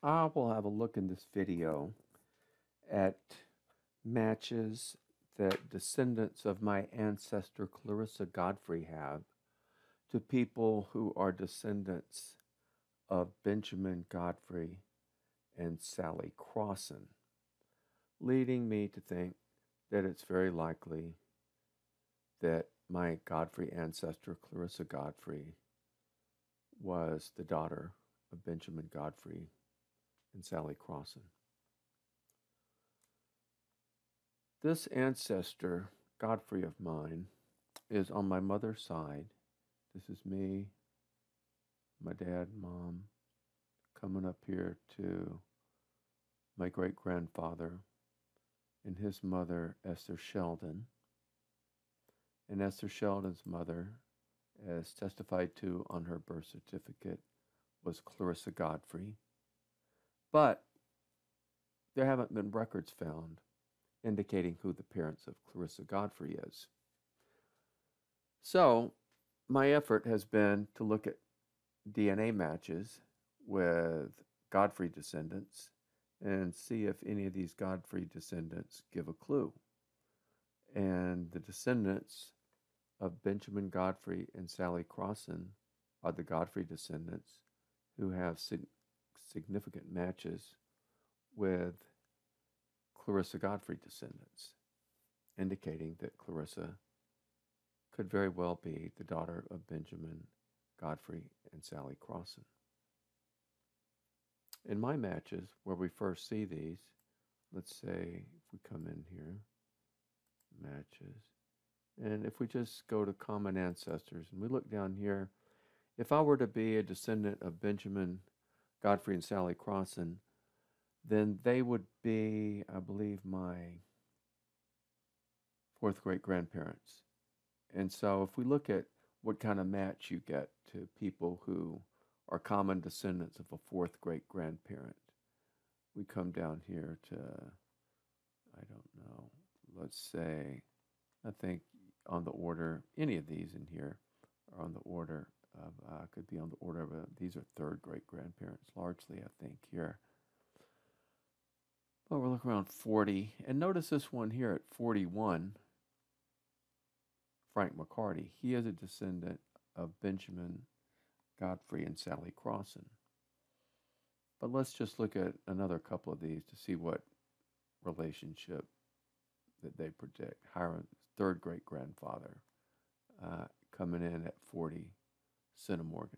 I will have a look in this video at matches that descendants of my ancestor Clarissa Godfrey have to people who are descendants of Benjamin Godfrey and Sally Crossan, leading me to think that it's very likely that my Godfrey ancestor Clarissa Godfrey was the daughter of Benjamin Godfrey and Sally Crossan. This ancestor, Godfrey of mine, is on my mother's side. This is me, my dad, mom, coming up here to my great-grandfather and his mother, Esther Sheldon. And Esther Sheldon's mother, as testified to on her birth certificate, was Clarissa Godfrey. But there haven't been records found indicating who the parents of Clarissa Godfrey is. So my effort has been to look at DNA matches with Godfrey descendants and see if any of these Godfrey descendants give a clue. And the descendants of Benjamin Godfrey and Sally Crossan are the Godfrey descendants who have significant matches with Clarissa Godfrey descendants, indicating that Clarissa could very well be the daughter of Benjamin Godfrey and Sally Crossan. In my matches, where we first see these, let's say if we come in here, matches, and if we just go to common ancestors and we look down here, if I were to be a descendant of Benjamin Godfrey and Sally Crossan, then they would be, I believe, my fourth great-grandparents. And so if we look at what kind of match you get to people who are common descendants of a fourth great-grandparent, we come down here to, I don't know, let's say, I think on the order, any of these in here are on the order of, could be on the order of, these are third great-grandparents largely, I think, here. Well, we're looking around 40. And notice this one here at 41, Frank McCarty. He is a descendant of Benjamin Godfrey and Sally Crossan. But let's just look at another couple of these to see what relationship that they predict. Hiram's third great-grandfather coming in at 40 centimorgans.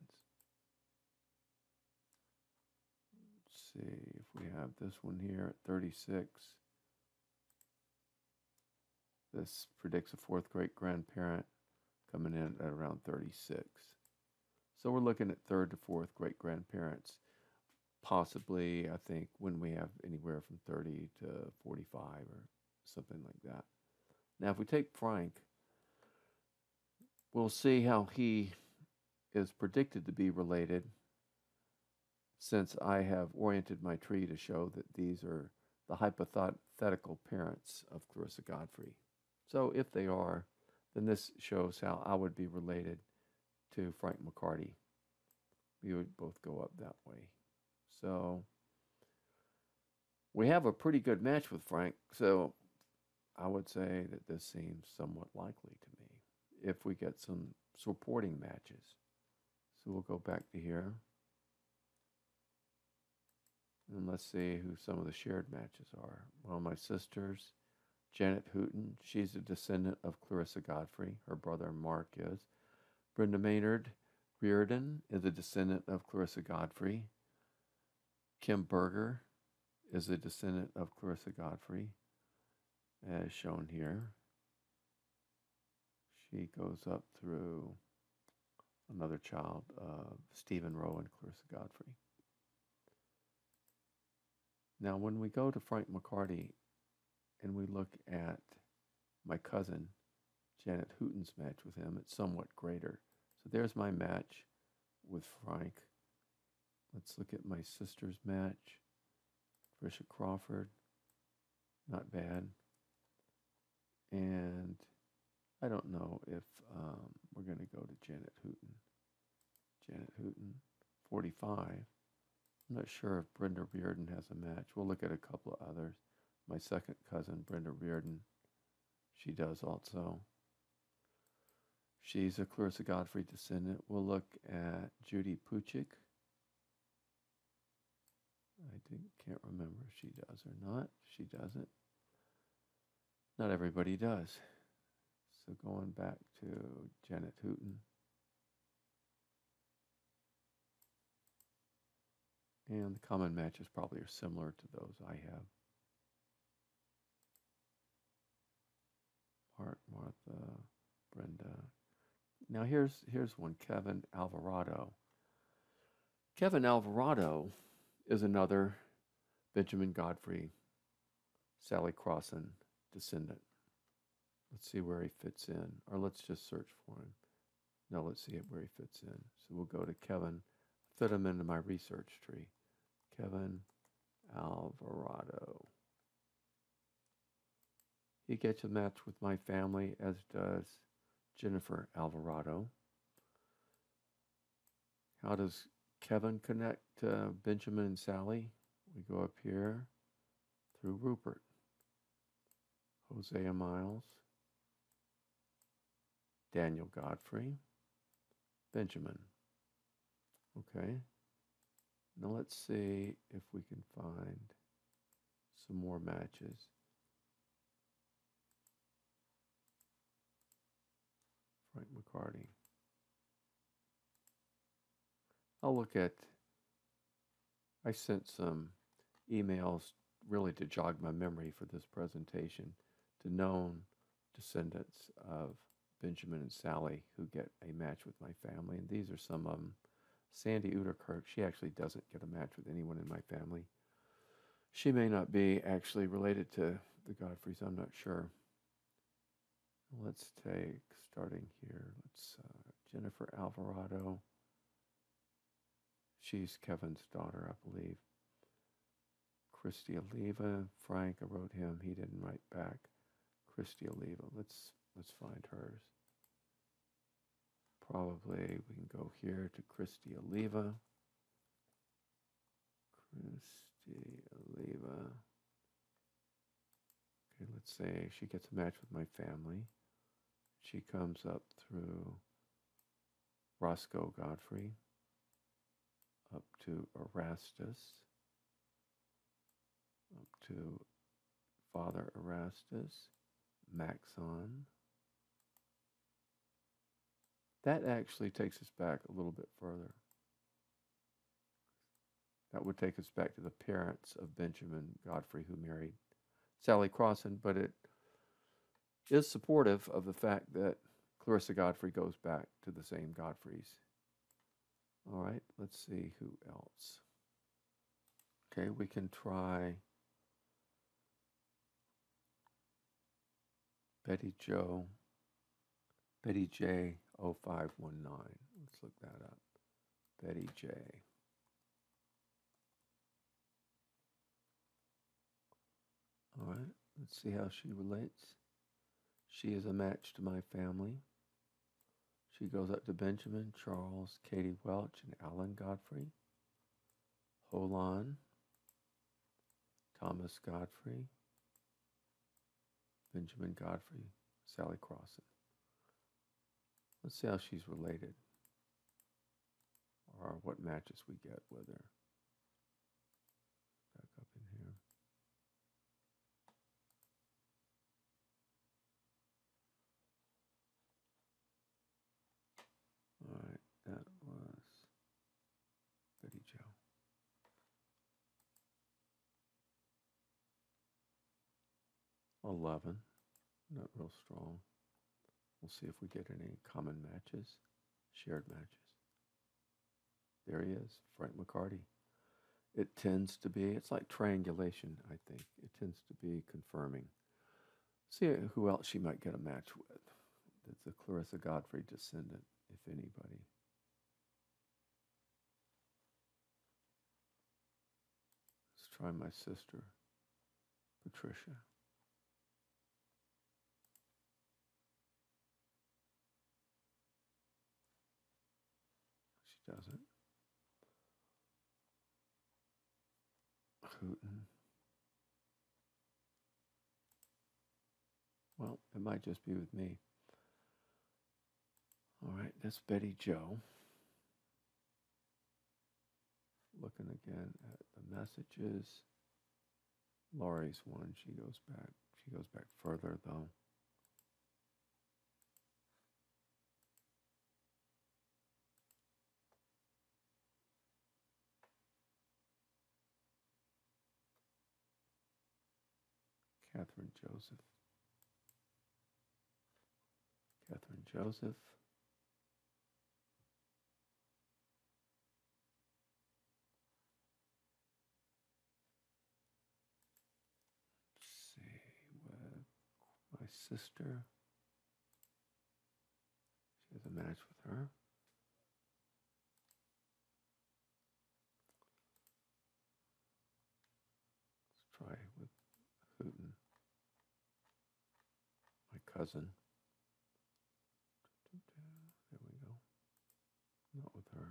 See if we have this one here at 36. This predicts a fourth great-grandparent coming in at around 36. So we're looking at third to fourth great-grandparents, possibly, I think, when we have anywhere from 30 to 45 or something like that. Now, if we take Frank, we'll see how he is predicted to be related, since I have oriented my tree to show that these are the hypothetical parents of Clarissa Godfrey. So if they are, then this shows how I would be related to Frank McCarty. We would both go up that way. So we have a pretty good match with Frank, so I would say that this seems somewhat likely to me if we get some supporting matches. So we'll go back to here. And let's see who some of the shared matches are. Well, my sisters, Janet Hooton, she's a descendant of Clarissa Godfrey. Her brother Mark is. Brenda Maynard Reardon is a descendant of Clarissa Godfrey. Kim Berger is a descendant of Clarissa Godfrey, as shown here. She goes up through another child of Stephen Rowe and Clarissa Godfrey. Now, when we go to Frank McCarty and we look at my cousin, Janet Hooton's match with him, it's somewhat greater. So there's my match with Frank. Let's look at my sister's match. Tricia Crawford, not bad. And I don't know if we're going to go to Janet Hooton. Janet Hooton, 45. I'm not sure if Brenda Reardon has a match. We'll look at a couple of others. My second cousin, Brenda Reardon, she does also. She's a Clarissa Godfrey descendant. We'll look at Judy Puchik. Can't remember if she does or not. She doesn't. Not everybody does. So going back to Janet Hooten. And the common matches probably are similar to those I have. Martha, Brenda. Now here's one, Kevin Alvarado. Kevin Alvarado is another Benjamin Godfrey, Sally Crossan descendant. Let's see where he fits in, or let's just search for him. No, let's see where he fits in. So we'll go to Kevin, fit him into my research tree. Kevin Alvarado. He gets a match with my family, as does Jennifer Alvarado. How does Kevin connect to Benjamin and Sally? We go up here through Rupert. Hosea Miles. Daniel Godfrey. Benjamin. Okay. Now let's see if we can find some more matches. Frank McCarty. I'll look at, I sent some emails really to jog my memory for this presentation to known descendants of Benjamin and Sally who get a match with my family. And these are some of them. Sandy Uterkirk, she actually doesn't get a match with anyone in my family. She may not be actually related to the Godfreys, I'm not sure. Let's take, starting here, Jennifer Alvarado. She's Kevin's daughter, I believe. Christy Oliva, Frank, I wrote him, he didn't write back. Christy Oliva, let's find hers. Probably we can go here to Christy Oliva. Christy Oliva. Okay, let's say she gets a match with my family. She comes up through Roscoe Godfrey, up to Erastus, up to Father Erastus, Maxon. That actually takes us back a little bit further. That would take us back to the parents of Benjamin Godfrey who married Sally Crossan, but it is supportive of the fact that Clarissa Godfrey goes back to the same Godfreys. All right, let's see who else. Okay, we can try Betty J 0519. Let's look that up. Betty J. All right, let's see how she relates. She is a match to my family. She goes up to Benjamin, Charles, Katie Welch, and Alan Godfrey. Holon, Thomas Godfrey, Benjamin Godfrey, Sally Crossan. Let's see how she's related, or what matches we get with her. Back up in here. All right, that was Betty Jo. $11, not real strong. We'll see if we get any common matches, shared matches. There he is, Frank McCarty. It tends to be, it's like triangulation, I think. It tends to be confirming. See who else she might get a match with. That's a Clarissa Godfrey descendant, if anybody. Let's try my sister, Patricia. She doesn't. Hooten. Well, it might just be with me. All right, that's Betty Joe. Looking again at the messages. Laurie's one. She goes back. She goes back further though. Catherine Joseph. Catherine Joseph. Let's see, with my sister. She has a match with her. Let's try with Hooten. My cousin. There we go. Not with her.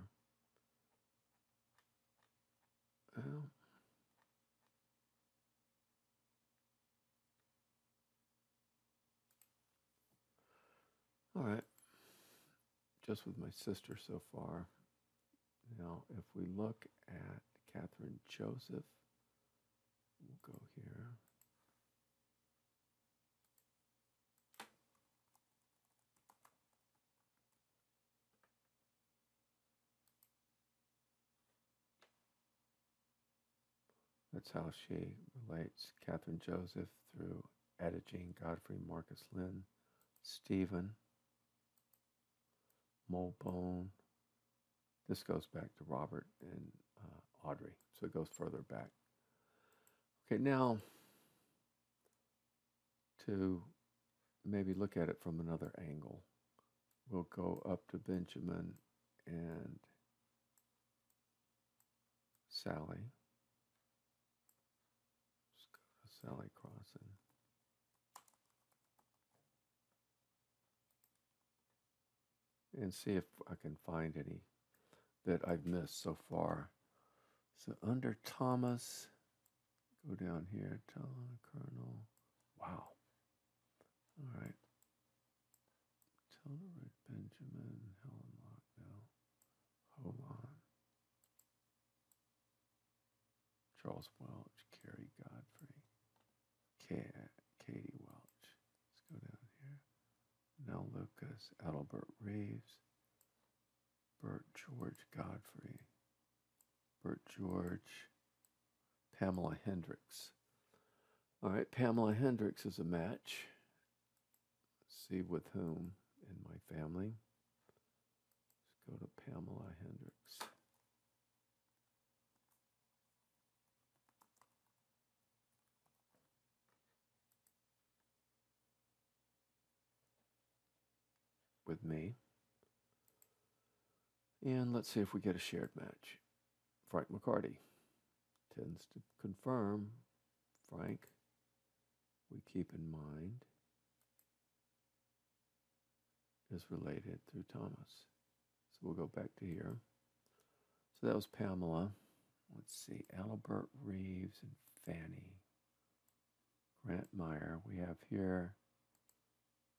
Well, all right. Just with my sister so far. Now, if we look at Catherine Joseph, we'll go here. That's how she relates. Catherine Joseph through Etta Jean Godfrey, Marcus Lynn, Stephen, Mulbone. This goes back to Robert and Audrey, so it goes further back. Okay, now to maybe look at it from another angle, we'll go up to Benjamin and Sally. Let's go to Sally Crossan. And see if I can find any that I've missed so far. So under Thomas, go down here, Colonel. Wow. All right. Tildered, Benjamin, Helen Locknell. Hold on. Charles Welch, Carrie Godfrey, Katie Welch. Let's go down here. Nell Lucas, Adelbert Reeves, Bert George Godfrey, Bert George, Pamela Hendricks. All right, Pamela Hendricks is a match. Let's see with whom in my family. Let's go to Pamela Hendricks. With me. And let's see if we get a shared match. Frank McCarty tends to confirm. Frank, we keep in mind, is related through Thomas. So we'll go back to here. So that was Pamela. Let's see, Albert Reeves and Fanny. Grant Meyer. We have here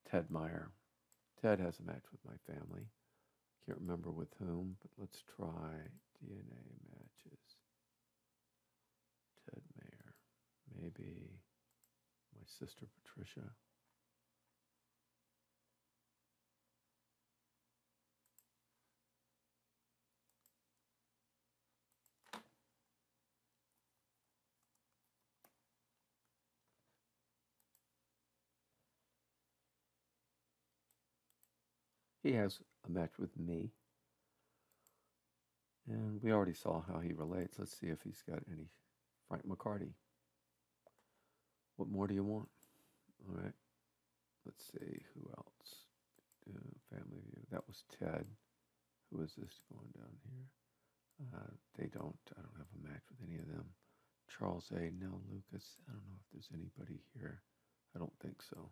Ted Meyer. Ted has a match with my family. Can't remember with whom, but let's try DNA matches. Ted Mayer. Maybe my sister Patricia. He has a match with me. And we already saw how he relates. Let's see if he's got any. Frank McCarty. What more do you want? All right. Let's see. Who else? Family View. That was Ted. Who is this going down here? I don't have a match with any of them. Charles A. Nell Lucas. I don't know if there's anybody here. I don't think so.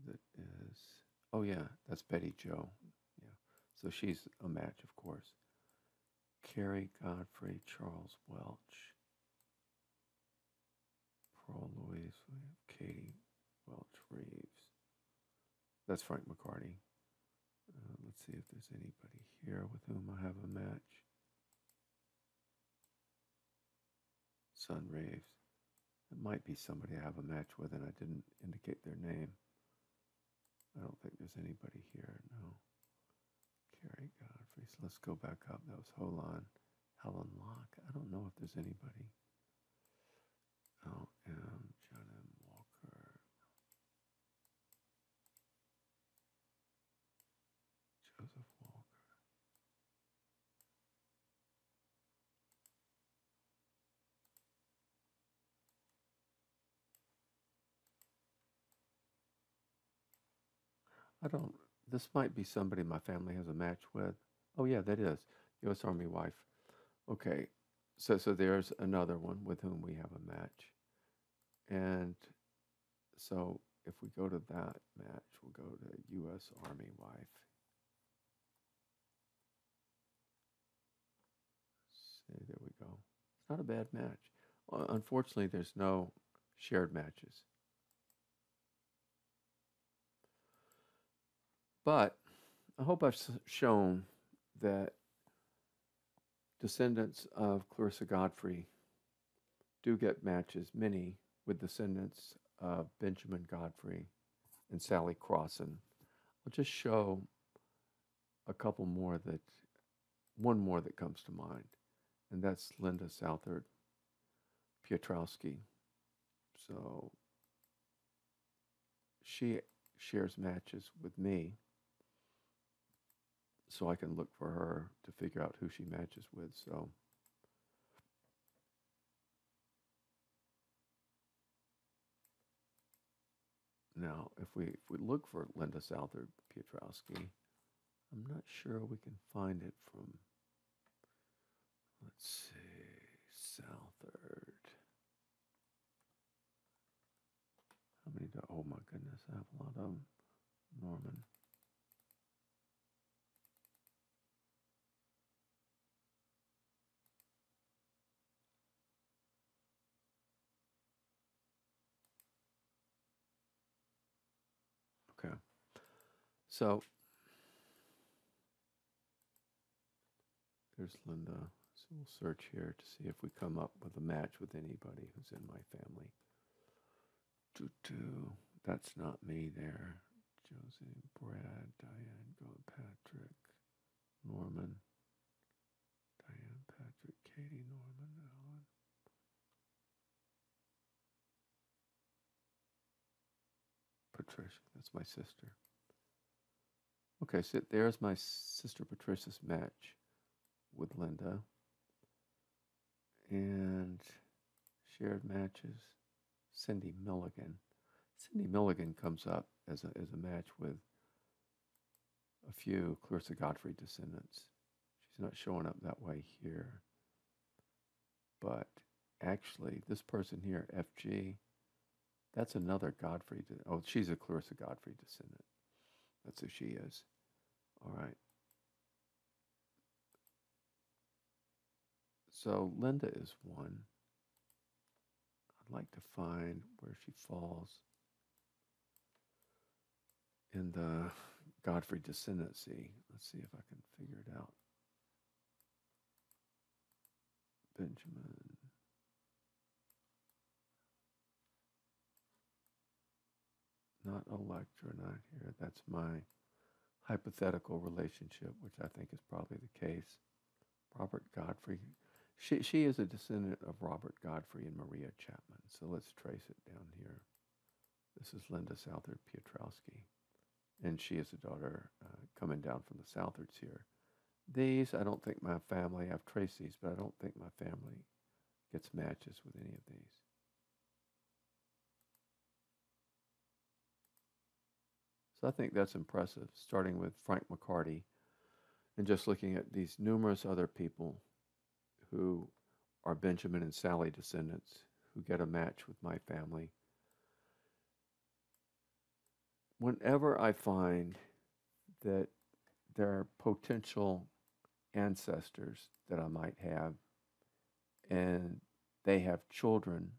That is, oh yeah, that's Betty Joe. Yeah, so she's a match, of course. Carrie Godfrey, Charles Welch. so we have Katie Welch Reeves. That's Frank McCarty. Let's see if there's anybody here with whom I have a match. Son Reeves. It might be somebody I have a match with, and I didn't indicate their name. I don't think there's anybody here, no. Carrie Godfrey. So let's go back up. That was Holon. Helen Locke. I don't know if there's anybody. John M. Walker. Joseph Walker. This might be somebody my family has a match with. Oh yeah, that is. U.S. Army wife. Okay, so there's another one with whom we have a match. And so if we go to that match, we'll go to U.S. Army wife. See, there we go. It's not a bad match. Well, unfortunately, there's no shared matches. But I hope I've shown that descendants of Clarissa Godfrey do get matches, many with descendants of Benjamin Godfrey and Sally Crossan. I'll just show a couple more one more that comes to mind, and that's Linda Southard Piotrowski. So she shares matches with me, so I can look for her to figure out who she matches with. So now, if we look for Linda Southard Piotrowski, I'm not sure we can find it from. Let's see, Southard. How many? Oh my goodness, I have a lot of them. Norman. Okay. So there's Linda. So we'll search here to see if we come up with a match with anybody who's in my family. That's not me there. Josie, Brad, Diane, Patrick, Norman, Diane, Patrick, Katie, Norman, Alan. Patricia, that's my sister. Okay, so there's my sister Patricia's match with Linda. And shared matches, Cindy Milligan. Cindy Milligan comes up as a match with a few Clarissa Godfrey descendants. She's not showing up that way here. But actually, this person here, FG, that's another Godfrey. Oh, she's a Clarissa Godfrey descendant. That's who she is. All right. So Linda is one. I'd like to find where she falls in the Godfrey descendancy. Let's see if I can figure it out. Benjamin. Not Electra, not here. That's my hypothetical relationship, which I think is probably the case. Robert Godfrey. She is a descendant of Robert Godfrey and Maria Chapman. So let's trace it down here. This is Linda Southard Piotrowski. And she is a daughter coming down from the Southards here. These, I don't think my family, I've traced these, but I don't think my family gets matches with any of these. So I think that's impressive, starting with Frank McCarty and just looking at these numerous other people who are Benjamin and Sally descendants who get a match with my family. Whenever I find that there are potential ancestors that I might have, and they have children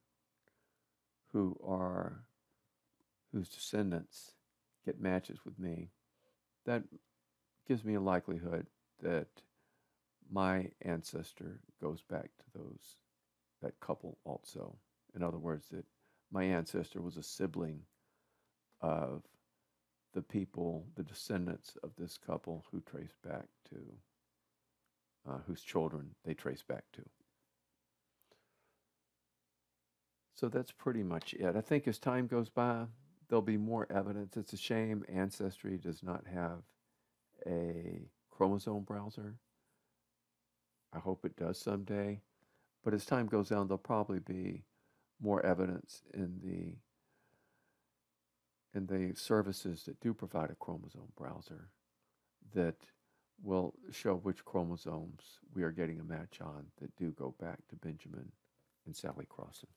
whose descendants get matches with me, that gives me a likelihood that my ancestor goes back to that couple also. In other words, that my ancestor was a sibling of the people, the descendants of this couple who trace back to, whose children they trace back to. So that's pretty much it. I think as time goes by, there'll be more evidence. It's a shame Ancestry does not have a chromosome browser. I hope it does someday. But as time goes on, there'll probably be more evidence in the services that do provide a chromosome browser that will show which chromosomes we are getting a match on that do go back to Benjamin and Sally Crossan.